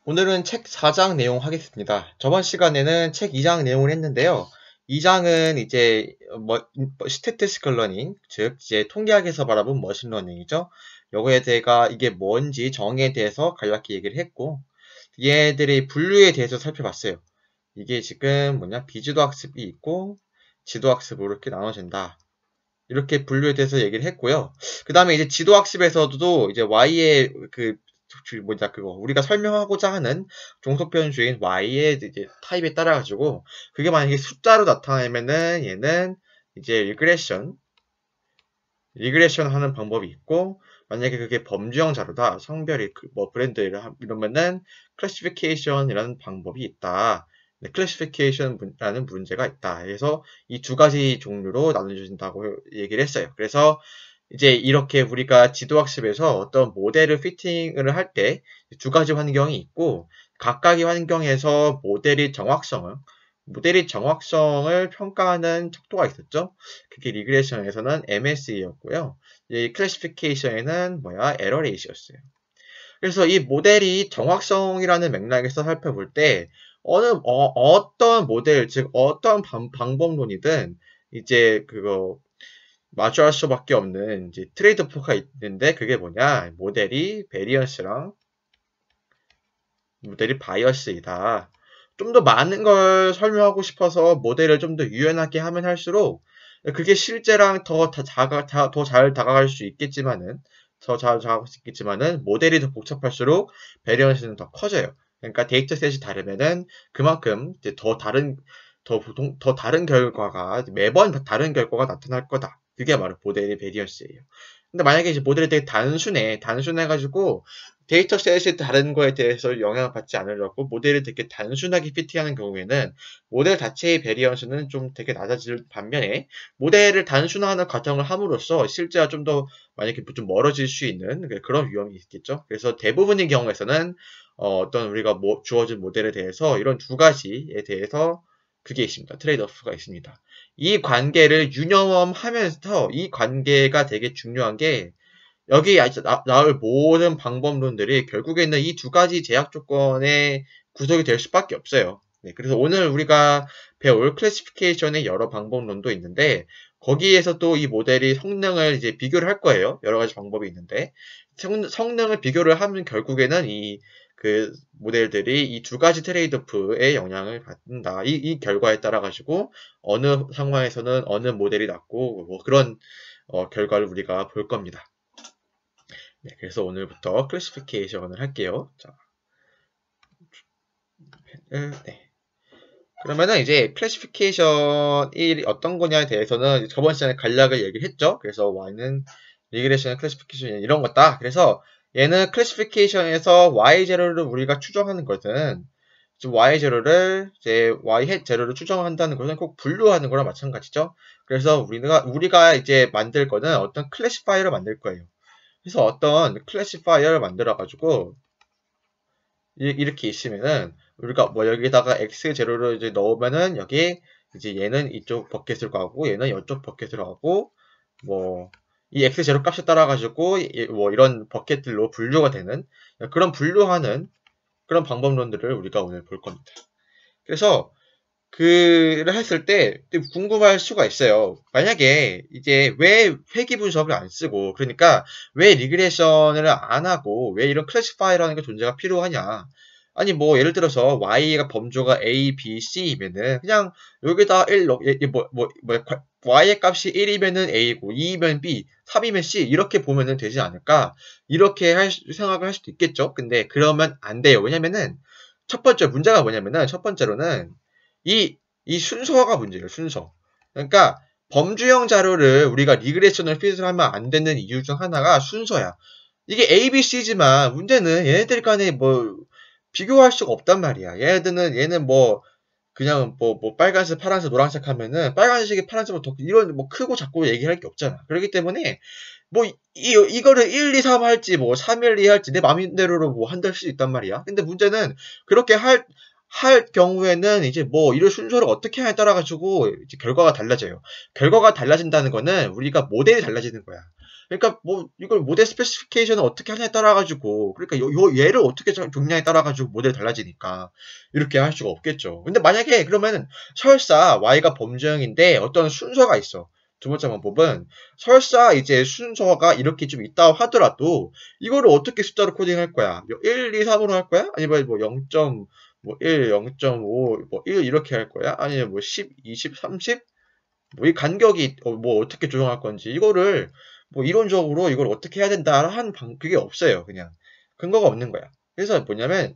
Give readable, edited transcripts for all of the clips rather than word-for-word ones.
오늘은 책 4장 내용 하겠습니다. 저번 시간에는 책 2장 내용을 했는데요. 2장은 이제 스태티스컬 러닝, 즉 이제 통계학에서 바라본 머신러닝이죠. 요거에 대해서 이게 뭔지 정의에 대해서 간략히 얘기를 했고, 얘들의 분류에 대해서 살펴봤어요. 이게 지금 비주도 학습이 있고 지도 학습으로 이렇게 나눠진다. 이렇게 분류에 대해서 얘기를 했고요. 그 다음에 이제 지도 학습에서도 이제 Y의 우리가 설명하고자 하는 종속 변수인 Y의 이제 타입에 따라가지고, 그게 만약에 숫자로 나타나면은 얘는 이제 리그레션 하는 방법이 있고, 만약에 그게 범주형 자료다, 성별이 브랜드 이러면은 클래시피케이션이라는 방법이 있다. 네, 클래시피케이션이라는 문제가 있다. 그래서 이 두 가지 종류로 나눠진다고 얘기를 했어요. 그래서 이제 이렇게 우리가 지도학습에서 어떤 모델을 피팅을 할 때 두 가지 환경이 있고, 각각의 환경에서 모델의 정확성을 평가하는 척도가 있었죠. 그게 리그레션에서는 MSE였고요. 이 클래시피케이션에는 에러 레이시였어요. 그래서 이 모델이 정확성이라는 맥락에서 살펴볼 때 어떤 모델, 즉 어떤 방법론이든 이제 마주할 수밖에 없는 이제 트레이드 오프가 있는데, 그게 뭐냐? 모델이 베리언스랑 모델이 바이어스이다. 좀 더 많은 걸 설명하고 싶어서 모델을 좀 더 유연하게 하면 할수록 그게 실제랑 더 잘 다가갈 수 있겠지만은, 모델이 더 복잡할수록 베리언스는 더 커져요. 그러니까 데이터셋이 다르면은 그만큼 이제 더 다른 결과가, 매번 다른 결과가 나타날 거다. 그게 바로 모델의 베리언스예요. 근데 만약에 이제 모델이 되게 단순해가지고 데이터셋이 다른 거에 대해서 영향을 받지 않으려고 모델을 되게 단순하게 피팅하는 경우에는 모델 자체의 베리언스는 좀 되게 낮아질 반면에, 모델을 단순화하는 과정을 함으로써 실제와 좀 더 만약에 좀 멀어질 수 있는 그런 위험이 있겠죠. 그래서 대부분의 경우에서는 어떤 우리가 주어진 모델에 대해서 이런 두 가지에 대해서 그게 있습니다. 트레이드오프가 있습니다. 이 관계를 유념하면서, 이 관계가 되게 중요한 게, 여기 나올 모든 방법론들이 결국에는 이 두 가지 제약 조건에 구성이 될 수밖에 없어요. 네, 그래서 오늘 우리가 배울 클래시피케이션의 여러 방법론도 있는데, 거기에서 또 이 모델이 성능을 이제 비교를 할 거예요. 여러 가지 방법이 있는데, 성능을 비교를 하면 결국에는 모델들이 이 두 가지 트레이드오프의 영향을 받는다. 이 결과에 따라 가지고 어느 상황에서는 어느 모델이 낫고 그런 결과를 우리가 볼 겁니다. 네, 그래서 오늘부터 클래시피케이션을 할게요. 자, 네. 그러면은 이제 클래시피케이션이 어떤 거냐에 대해서는 저번 시간에 간략하게 얘기를 했죠. 그래서 Y는 리그레션 클래시피케이션 이런 거다. 그래서 얘는 클래시피케이션에서 Y0를 우리가 추정하는 것은, Y0를 이제 Y0를 추정한다는 것은 꼭 분류하는 거랑 마찬가지죠. 그래서 우리가 이제 만들 거는 어떤 클래시파이어를 만들 거예요. 그래서 어떤 클래시파이어를 만들어가지고 이렇게 있으면은, 우리가 여기다가 x0를 이제 넣으면은 여기 이제 얘는 이쪽 버켓으로 가고 얘는 이쪽 버켓으로 가고, 이 x0 값에 따라 가지고 이런 버켓들로 분류가 되는 그런 분류하는 그런 방법론들을 우리가 오늘 볼 겁니다. 그래서 그를 했을 때 궁금할 수가 있어요. 만약에 이제 왜 회귀 분석을 안 쓰고, 그러니까 왜 리그레션을 안 하고 왜 이런 클래시파이어라는 게 존재가 필요하냐. 아니 예를 들어서 y가 범주가 a, b, c이면은 그냥 여기다 1 y의 값이 1이면은 a고 2이면 b, 3이면 c 이렇게 보면은 되지 않을까? 이렇게 생각을 할 수도 있겠죠. 근데 그러면 안 돼요. 왜냐면은 첫 번째로는 이 순서가 문제예요, 순서. 그러니까 범주형 자료를 우리가 리그레션을 피드를 하면 안 되는 이유 중 하나가 순서야. 이게 A, B, C지만 문제는 얘네들 간에 비교할 수가 없단 말이야. 얘는 그냥 빨간색, 파란색, 노란색 하면은 빨간색이 파란색보다 더 이런 크고 작고 얘기할 게 없잖아. 그렇기 때문에 이거를 1, 2, 3 할지 3, 1, 2 할지 내 마음대로 한다 수 있단 말이야. 근데 문제는 그렇게 할 경우에는 이제 이런 순서를 어떻게 하냐에 따라 가지고 이제 결과가 달라져요. 결과가 달라진다는 거는 우리가 모델이 달라지는 거야. 그러니까 뭐 이걸 모델 스페시피케이션을 어떻게 하냐에 따라 가지고 그러니까 얘를 어떻게 정리하에 따라 가지고 모델이 달라지니까 이렇게 할 수가 없겠죠. 근데 만약에 그러면 설사 y가 범주형인데 어떤 순서가 있어. 두 번째 방법은 설사 이제 순서가 이렇게 좀 있다 하더라도 이거를 어떻게 숫자로 코딩할 거야? 1, 2, 3으로 할 거야? 아니면 뭐 0. 뭐 1, 0.5, 뭐 1 이렇게 할 거야? 아니면 뭐 10, 20, 30? 뭐 이 간격이 뭐 어떻게 조정할 건지 이거를 뭐 이론적으로 이걸 어떻게 해야 된다 한 그게 없어요. 그냥 근거가 없는 거야. 그래서 뭐냐면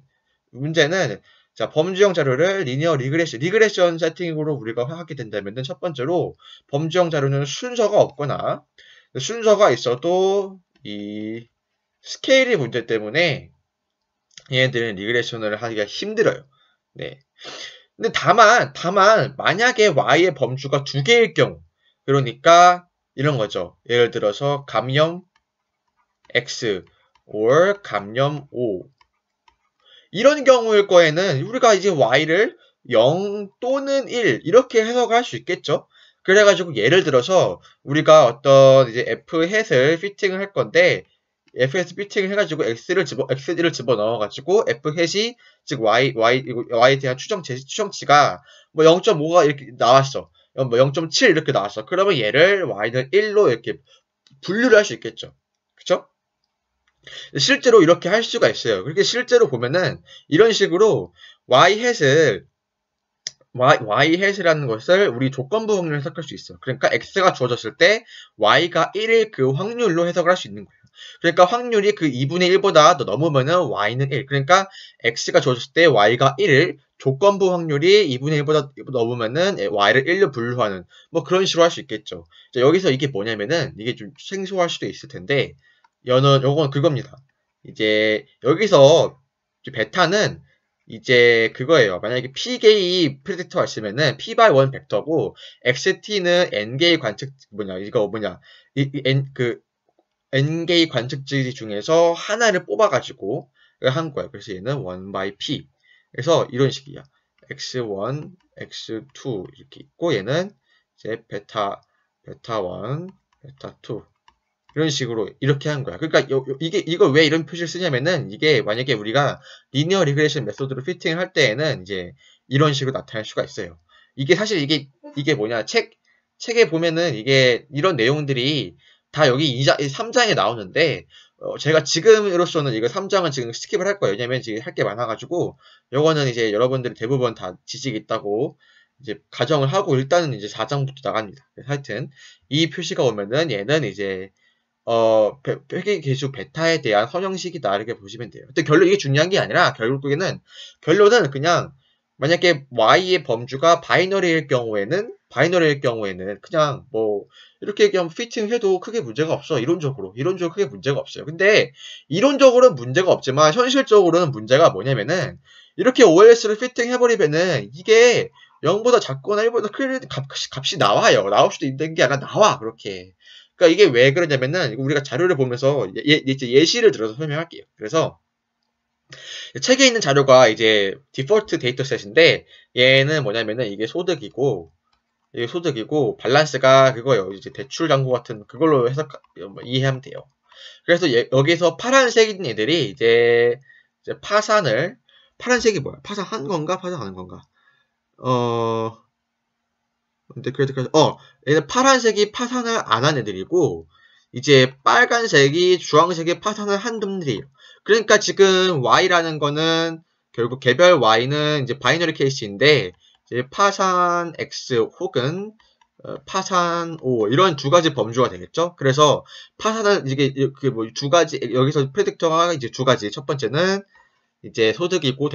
문제는 자 범주형 자료를 리니어 리그레션 세팅으로 우리가 하게 된다면은 첫 번째로 범주형 자료는 순서가 없거나 순서가 있어도 이 스케일의 문제 때문에 얘네들은 리그레션을 하기가 힘들어요. 네. 근데 다만 만약에 y의 범주가 두 개일 경우 그러니까 이런 거죠. 예를 들어서 감염 x or 감염 5 이런 경우일 거에는 우리가 이제 y를 0 또는 1 이렇게 해석할 수 있겠죠. 그래가지고 예를 들어서 우리가 어떤 이제 f 햇을 피팅을 할 건데 fs 피팅을 해가지고 x를 집어넣어가지고 f 햇이 즉 y에 대한 추정치가 뭐 0.5가 이렇게 나왔어. 뭐 0.7 이렇게 나왔어. 그러면 얘를 y는 1로 이렇게 분류를 할 수 있겠죠. 그쵸? 실제로 이렇게 할 수가 있어요. 그렇게 실제로 보면은 이런 식으로 y햇이라는 것을 우리 조건부 확률로 해석할 수 있어. 그러니까 x가 주어졌을 때 y가 1일 그 확률로 해석을 할 수 있는 거예요. 그러니까 확률이 그 2분의 1보다 더 넘으면은 y는 1. 그러니까 x가 주어졌을 때 y가 1일 조건부 확률이 2분의 1보다 넘으면은 y를 1로 분류하는 뭐 그런 식으로 할 수 있겠죠. 자, 여기서 이게 뭐냐면은 이게 좀 생소할 수도 있을 텐데 요건 그겁니다. 이제 여기서 베타는 이제 그거예요. 만약에 p개의 프레딕터가 있으면은 p/1 벡터고 xt는 n개의 n개의 관측지 중에서 하나를 뽑아가지고 한 거예요. 그래서 얘는 1/p. 그래서 이런 식이야. x1, x2 이렇게 있고 얘는 이제 베타 1, 베타 2 이런 식으로 이렇게 한 거야. 그러니까 이걸 왜 이런 표시를 쓰냐면은 이게 만약에 우리가 리니어 리그레이션 메소드로 피팅을 할 때에는 이제 이런 식으로 나타날 수가 있어요. 이게 사실 이게 뭐냐 책에 보면은 이게 이런 내용들이 다 여기 3장에 나오는데 제가 지금으로서는 이거 3장은 지금 스킵을 할 거예요. 왜냐면 지금 할 게 많아가지고 요거는 이제 여러분들이 대부분 다 지식이 있다고 이제 가정을 하고 일단은 이제 4장부터 나갑니다. 하여튼 이 표시가 오면은 얘는 이제 회계 계수 베타에 대한 선형식이다 이렇게 보시면 돼요. 근데 이게 중요한 게 아니라 결론은 그냥 만약에 y의 범주가 바이너리일 경우에는 그냥 뭐 이렇게 그냥 피팅해도 크게 문제가 없어. 이론적으로 크게 문제가 없어요. 근데 이론적으로는 문제가 없지만 현실적으로는 문제가 뭐냐면은 이렇게 OLS를 피팅해버리면은 이게 0보다 작거나 1보다 큰 값이 나와요. 나올 수도 있는 게 아니라 나와 그렇게. 그러니까 이게 왜 그러냐면은 우리가 자료를 보면서 예시를 들어서 설명할게요. 그래서 책에 있는 자료가 이제 디폴트 데이터셋인데 얘는 뭐냐면은 이게 소득이고 밸런스가 그거예요. 이제 대출 잔고 같은 그걸로 이해하면 돼요. 그래서 여기서 파란색인 애들이 이제 파란색이 뭐야? 파산한 건가? 파산 안 한 건가? 근데 얘는 파란색이 파산을 안 한 애들이고 이제 빨간색이 주황색이 파산을 한 놈들이에요. 그러니까 지금 y라는 거는 결국 개별 y는 이제 바이너리 케이스인데 이제 파산 x 혹은 파산 5 이런 두 가지 범주가 되겠죠. 그래서 파산을 이게 뭐 두 가지 여기서 프레딕터가 이제 두 가지 첫 번째는 이제 소득이고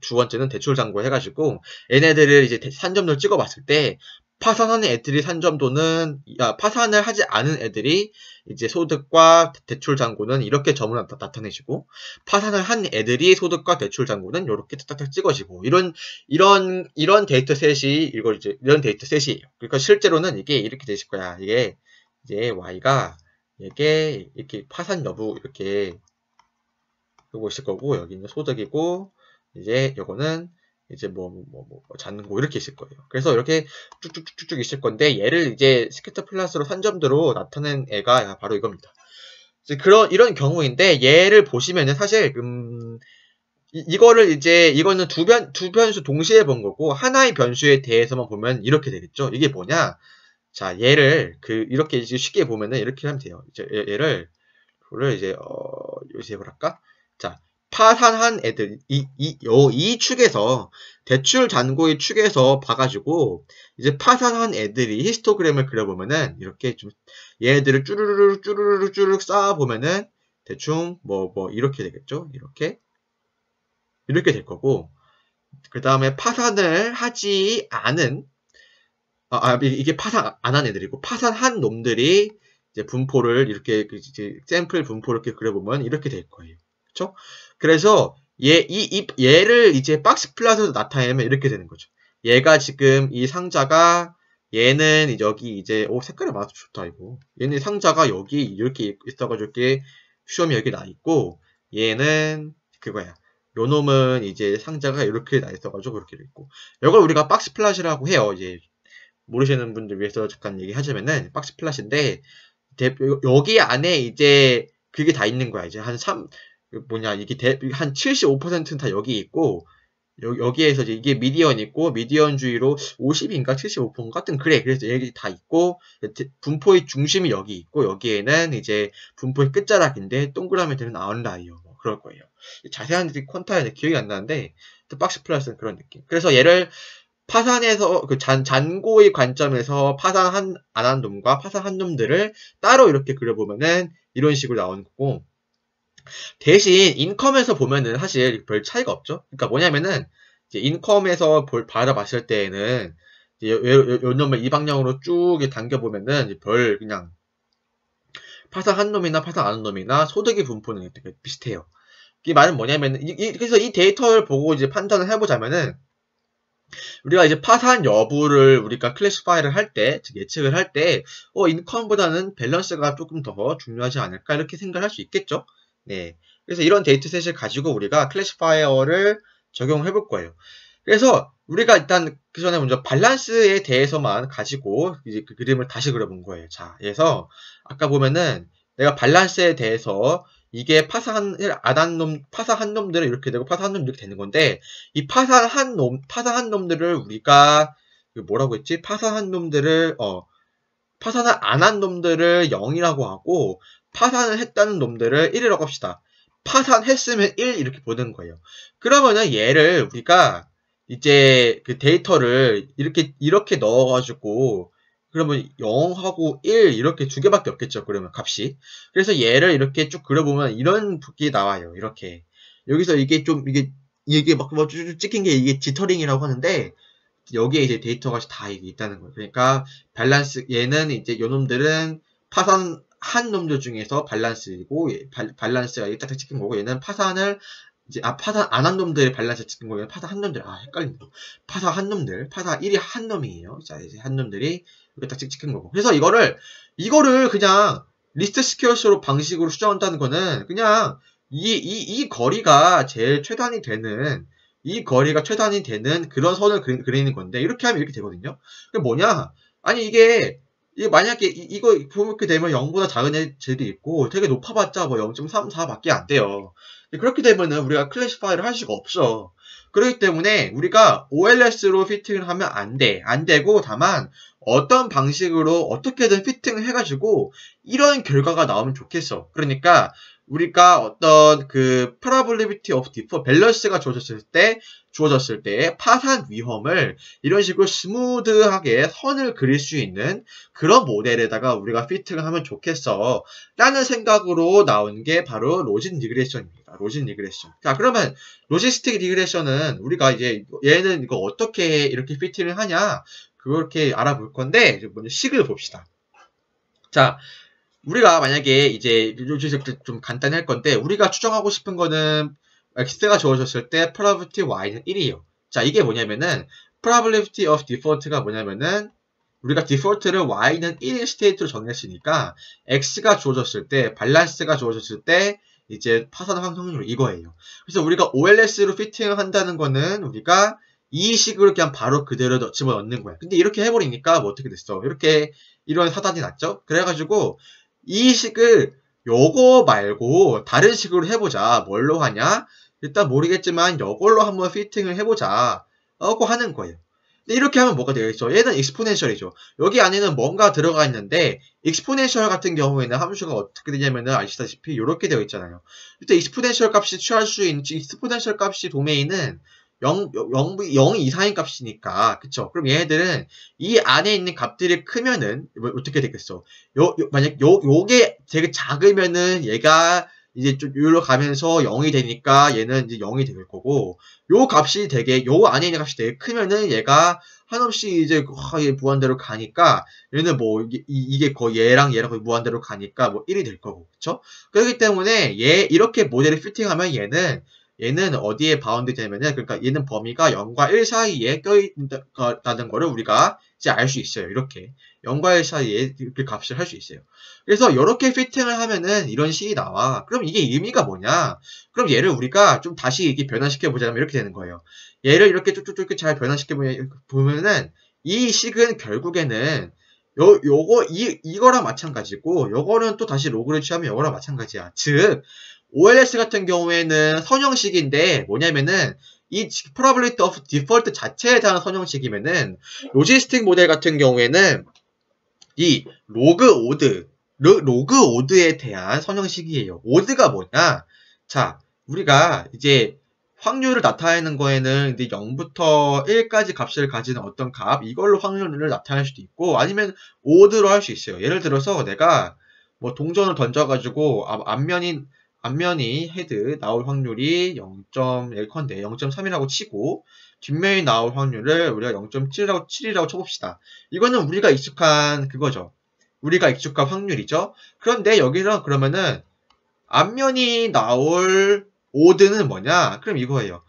두 번째는 대출 잔고 해가지고 얘네들을 이제 산점도를 찍어봤을 때 파산하는 애들이 산점도는 파산을 하지 않은 애들이 이제 소득과 대출 잔고는 이렇게 점을 나타내시고 파산을 한 애들이 소득과 대출 잔고는 이렇게 딱딱딱 찍어지고 이런 데이터셋이 이런 데이터셋이에요. 그러니까 실제로는 이게 이렇게 되실 거야. 이게 이제 y가 이게 이렇게 파산 여부 이렇게 요거 있을 거고 여기는 소득이고 이제 요거는 이제 잔고 이렇게 있을 거예요. 그래서 이렇게 쭉쭉쭉쭉 있을 건데 얘를 이제 스캐터 플러스로 산점도로 나타낸 애가 바로 이겁니다. 이런 경우인데, 얘를 보시면은 사실, 이거는 두 변수 동시에 본 거고, 하나의 변수에 대해서만 보면 이렇게 되겠죠? 이게 뭐냐? 자, 얘를, 이렇게 이제 쉽게 보면은 이렇게 하면 돼요. 이제 얘를 이제, 요새 뭐랄까? 자, 파산한 애들, 이 축에서, 대출 잔고의 축에서 봐가지고, 이제 파산한 애들이 히스토그램을 그려보면은, 이렇게 좀, 얘네들을 쭈르르륵 쌓아보면은, 대충, 이렇게 되겠죠? 이렇게 될 거고, 그 다음에 파산을 하지 않은, 이게 파산 안 한 애들이고, 파산한 놈들이, 이제 분포를 이렇게, 이제 샘플 분포를 이렇게 그려보면 이렇게 될 거예요. 그쵸? 그래서, 얘를 이제 박스 플롯에서 나타내면 이렇게 되는 거죠. 얘가 지금 이 상자가, 얘는 여기 이제, 색깔이 맞아 좋다, 이거. 얘는 상자가 여기 이렇게 있어가지고, 이렇게, 슈엄이 여기 나 있고, 얘는 그거야. 요 놈은 이제 상자가 이렇게 나 있어가지고 그렇게 돼 있고. 이걸 우리가 박스 플롯이라고 해요. 이제 모르시는 분들 위해서 잠깐 얘기하자면은 박스 플롯인데 여기 안에 이제 그게 다 있는 거야. 이제 이게 한 75%는 다 여기 있고 여기에서 이제 이게 미디언 있고 미디언주의로 50인가 75%인가 같은 그래. 그래서 여기 다 있고 분포의 중심이 여기 있고 여기에는 이제 분포의 끝자락인데 동그라미 되는 아웃라이어 그럴 거예요. 자세한 퀀타는 기억이 안 나는데 박스 플러스는 그런 느낌. 그래서 얘를 파산해서 잔고의 관점에서 파산 안 한 놈과 파산한 놈들을 따로 이렇게 그려보면은 이런 식으로 나오는 거고 대신 인컴에서 보면은 사실 별 차이가 없죠. 그러니까 뭐냐면은 이제 인컴에서 바라봤을 때에는 요 놈을 이 방향으로 쭉 당겨보면은 그냥 파산한 놈이나 파산 안 한 놈이나 소득의 분포는 되게 비슷해요. 이 말은 뭐냐면은 그래서 이 데이터를 보고 이제 판단을 해보자면은 우리가 이제 파산 여부를 우리가 클래시파이를 할 때, 즉 예측을 할 때, 인컴보다는 밸런스가 조금 더 중요하지 않을까 이렇게 생각을 할 수 있겠죠. 네. 그래서 이런 데이터셋을 가지고 우리가 클래시파이어를 적용해 볼 거예요. 그래서 우리가 일단 그 전에 먼저 밸런스에 대해서만 가지고 이제 그 그림을 다시 그려본 거예요. 자, 그래서 아까 보면은 내가 밸런스에 대해서 이게 파산한 놈들은 이렇게 되고 파산한 놈들이 이렇게 되는 건데 이 파산한 놈들을 우리가 뭐라고 했지? 파산한 놈들을 파산을 안 한 놈들을 0이라고 하고 파산을 했다는 놈들을 1이라고 합시다. 파산했으면 1 이렇게 보는 거예요. 그러면은 얘를 우리가 이제 그 데이터를 이렇게 넣어가지고 그러면 0하고 1 이렇게 두 개밖에 없겠죠. 그러면 값이. 그래서 얘를 이렇게 쭉 그려보면 이런 붓기 나와요. 이렇게. 여기서 이게 막 찍힌 게 이게 지터링이라고 하는데 여기에 이제 데이터가 다 있다는 거예요. 그러니까 밸런스 얘는 이제 요놈들은 파산한 놈들 중에서 밸런스이고 밸런스가 이렇게 딱 찍힌 거고 얘는 파산을 이제 파산 안 한 놈들의 밸런스 찍힌 거예요. 파산 한 놈들 헷갈린다. 파산 한 놈들 파산 1이 한 놈이에요. 자 이제 한 놈들이 이렇게 딱 찍힌 거고. 그래서 이거를 그냥 리스트 스퀘어쇼 방식으로 수정한다는 거는 그냥 이 거리가 제일 최단이 되는 그런 선을 그리는 건데 이렇게 하면 이렇게 되거든요. 그게 뭐냐? 아니 이게 만약에 이거 이렇게 되면 0보다 작은 애들이 있고 되게 높아봤자 뭐 0.34밖에 안 돼요. 그렇게 되면은 우리가 클래시파이를 할 수가 없어. 그렇기 때문에 우리가 OLS로 피팅을 하면 안 되고 다만 어떤 방식으로 어떻게든 피팅을 해가지고 이런 결과가 나오면 좋겠어. 그러니까 우리가 어떤 probability of default 밸런스가 주어졌을 때 파산 위험을 이런 식으로 스무드하게 선을 그릴 수 있는 그런 모델에다가 우리가 피팅을 하면 좋겠어 라는 생각으로 나온 게 바로 로진 리그레션입니다. 로진 리그레션. 자, 그러면 로지스틱 리그레션은 우리가 이제 얘는 이거 어떻게 이렇게 피팅을 하냐 그렇게 알아볼 건데 먼저 식을 봅시다. 자, 우리가 만약에 이제 좀 간단히 할 건데 우리가 추정하고 싶은 거는 x가 주어졌을 때 probability y는 1이에요. 자, 이게 뭐냐면은 probability of default가 뭐냐면은 우리가 디폴트를 y는 1인 스테이트로 정했으니까 x가 주어졌을 때 밸런스가 주어졌을 때 이제 파산 확률로 이거예요. 그래서 우리가 OLS로 피팅을 한다는 거는 우리가 이 식으로 그냥 바로 그대로 집어넣는 거야. 근데 이렇게 해버리니까 뭐 어떻게 됐어? 이런 사단이 났죠? 그래가지고 이 식을 요거 말고 다른 식으로 해보자. 뭘로 하냐? 일단 모르겠지만 요걸로 한번 피팅을 해보자. 라고 하는 거예요. 근데 이렇게 하면 뭐가 되겠죠? 얘는 익스포넨셜이죠. 여기 안에는 뭔가 들어가 있는데 익스포넨셜 같은 경우에는 함수가 어떻게 되냐면은 아시다시피 이렇게 되어 있잖아요. 일단 익스포넨셜 값이 취할 수 있는 익스포넨셜 값이 도메인은 0 이상인 값이니까 그쵸? 그럼 얘네들은 이 안에 있는 값들이 크면은 어떻게 되겠어? 만약 요게 되게 작으면은 얘가 이제 좀 여기로 가면서 0이 되니까 얘는 이제 0이 될 거고, 요 값이 되게, 요 안에 있는 값이 되게 크면은 얘가 한없이 이제 무한대로 가니까 얘는 뭐 이게 거의 얘랑 거의 무한대로 가니까 뭐 1이 될 거고, 그쵸? 그렇기 때문에 얘 이렇게 모델을 피팅하면 얘는 어디에 바운드 되면은, 그러니까 얘는 범위가 0과 1 사이에 껴있다는 거를 우리가 이제 알 수 있어요. 이렇게 0과 1 사이에 그 값을 할 수 있어요. 그래서 이렇게 피팅을 하면은 이런 식이 나와. 그럼 이게 의미가 뭐냐? 그럼 얘를 우리가 좀 다시 이렇게 변화시켜 보자면 이렇게 되는 거예요. 얘를 이렇게 쭉쭉쭉 잘 변화시켜 보면은 이 식은 결국에는 이거랑 마찬가지고, 요거는 또 다시 로그를 취하면 요거랑 마찬가지야. 즉, OLS 같은 경우에는 선형식인데 뭐냐면은 이 probability of default 자체에 대한 선형식이면은, 로지스틱 모델 같은 경우에는 이 로그 오드에 대한 선형식이에요. 오드가 뭐냐? 자, 우리가 이제 확률을 나타내는 거에는 이제 0부터 1까지 값을 가지는 어떤 값, 이걸로 확률을 나타낼 수도 있고, 아니면 오드로 할 수 있어요. 예를 들어서 내가 뭐 동전을 던져가지고 앞면이 헤드 나올 확률이 0.1컨데 0.3이라고 치고, 뒷면이 나올 확률을 우리가 0.7이라고 쳐봅시다. 이거는 우리가 익숙한 그거죠. 우리가 익숙한 확률이죠. 그런데 여기서 그러면은 앞면이 나올 오드는 뭐냐? 그럼 이거예요.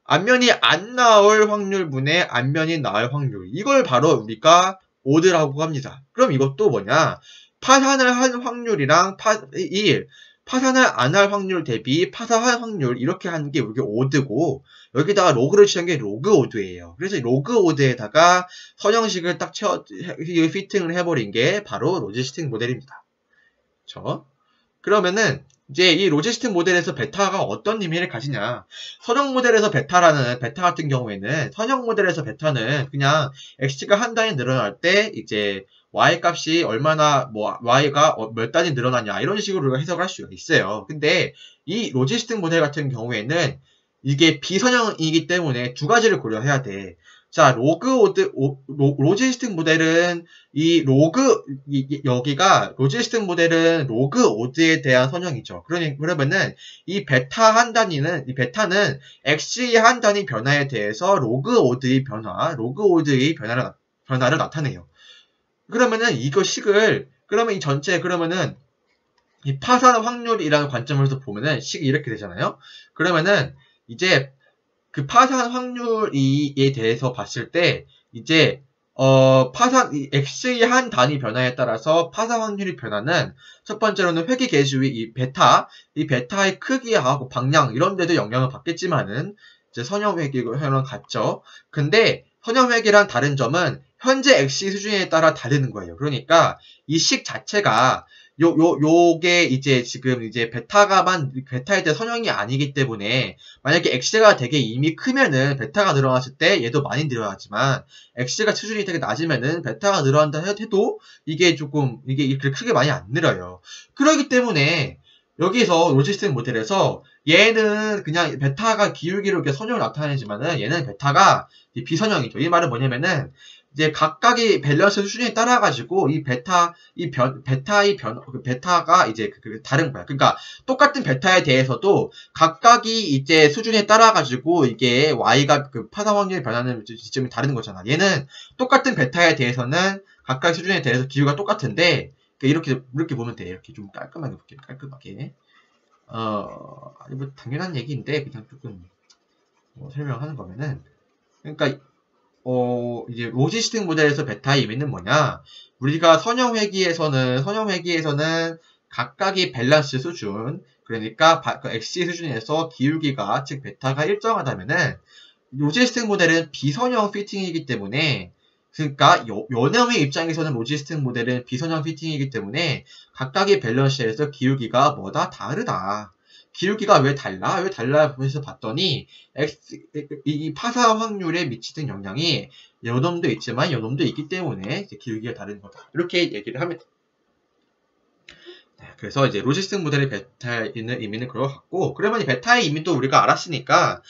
앞면이 안 나올 확률분의 앞면이 나올 확률. 이걸 바로 우리가 오드라고 합니다. 그럼 이것도 뭐냐? 파산을 한 확률이랑 파산을 안 할 확률 대비 파산할 확률 이렇게 하는 게 이게 오드고, 여기다가 로그를 취한 게 로그 오드예요. 그래서 로그 오드에다가 선형식을 딱 피팅을 해버린 게 바로 로지스틱 모델입니다. 그렇죠? 그러면은 이제 이 로지스틱 모델에서 베타가 어떤 의미를 가지냐? 선형 모델에서 베타 같은 경우에는, 선형 모델에서 베타는 그냥 x가 한 단위 늘어날 때 이제 y 값이 얼마나 y가 몇 단위 늘어나냐 이런 식으로 우리가 해석을 할 수가 있어요. 근데 이 로지스틱 모델 같은 경우에는 이게 비선형이기 때문에 두 가지를 고려해야 돼. 자, 로지스틱 모델은 여기가 로지스틱 모델은 로그 오드에 대한 선형이죠. 그러면은 이 베타는 x의 한 단위 변화에 대해서 로그 오드의 변화를 나타내요. 그러면은 그러면 이 전체, 그러면은 이 파산 확률이라는 관점에서 보면은 식이 이렇게 되잖아요. 그러면은 이제 그 파산 확률에 대해서 봤을 때 이제 x의 한 단위 변화에 따라서 파산 확률이 변하는, 첫 번째로는 회귀 계수의 이 베타의 크기하고 방향 이런 데도 영향을 받겠지만은 이제 선형 회귀랑 같죠. 근데 선형 회귀랑 다른 점은 현재 x 수준에 따라 다르는 거예요. 그러니까 이 식 자체가 요게 이제 지금 이제 베타에 대한 선형이 아니기 때문에, 만약에 x가 되게 이미 크면은 베타가 늘어났을 때 얘도 많이 늘어나지만, x가 수준이 되게 낮으면은 베타가 늘어난다 해도 이게 이렇게 크게 많이 안 늘어요. 그렇기 때문에 여기서 로지스틱 모델에서 얘는 그냥 베타가 기울기로 이렇게 선형을 나타내지만은 얘는 베타가 비선형이죠. 이 말은 뭐냐면은 이제 각각의 밸런스 수준에 따라가지고 베타가 이제 다른 거야. 그러니까 똑같은 베타에 대해서도 각각이 이제 수준에 따라가지고 이게 y가 파산 확률이 변하는 지점이 다른 거잖아. 얘는 똑같은 베타에 대해서는 각각의 수준에 대해서 기후가 똑같은데, 이렇게 보면 돼. 이렇게 좀 깔끔하게 볼게요. 깔끔하게. 뭐 당연한 얘기인데 그냥 조금 설명하는 거면은, 그러니까 이제 로지스틱 모델에서 베타의 의미는 뭐냐? 우리가 선형 회귀에서는 각각의 밸런스 수준, 그러니까 x 수준에서 기울기가, 즉 베타가 일정하다면은, 로지스틱 모델은 비선형 피팅이기 때문에 그러니까 요놈의 입장에서는 로지스틱 모델은 비선형 피팅이기 때문에 각각의 밸런스에서 기울기가 뭐다? 다르다. 기울기가 왜 달라? 왜 달라? 해서 봤더니 이 파사 확률에 미치는 영향이 요놈도 있지만 요놈도 있기 때문에 기울기가 다른 거다. 이렇게 얘기를 하면 돼. 그래서 이제 로지스틱 모델의 베타에 있는 의미는 그런 것 같고, 그러면 이 베타의 의미도 우리가 알았으니까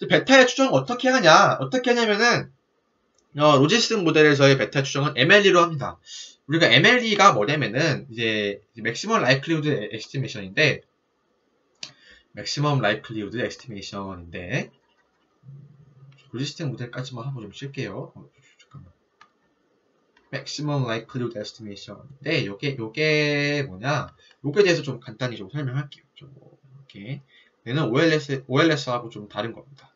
베타의 추정을 어떻게 하냐? 어떻게 하냐면은 로지스틱 모델에서의 베타 추정은 MLE로 합니다. 우리가 MLE가 뭐냐면은 이제 맥시멈 라이클리후드 에스티메이션인데 로지스틱 모델까지만 한번 좀 쉴게요. 잠깐만. 맥시멈 라이클리후드 에스티메이션인데 요게 뭐냐? 요게 대해서 좀 간단히 좀 설명할게요. 좀 이렇게 얘는 OLS하고 좀 다른 겁니다.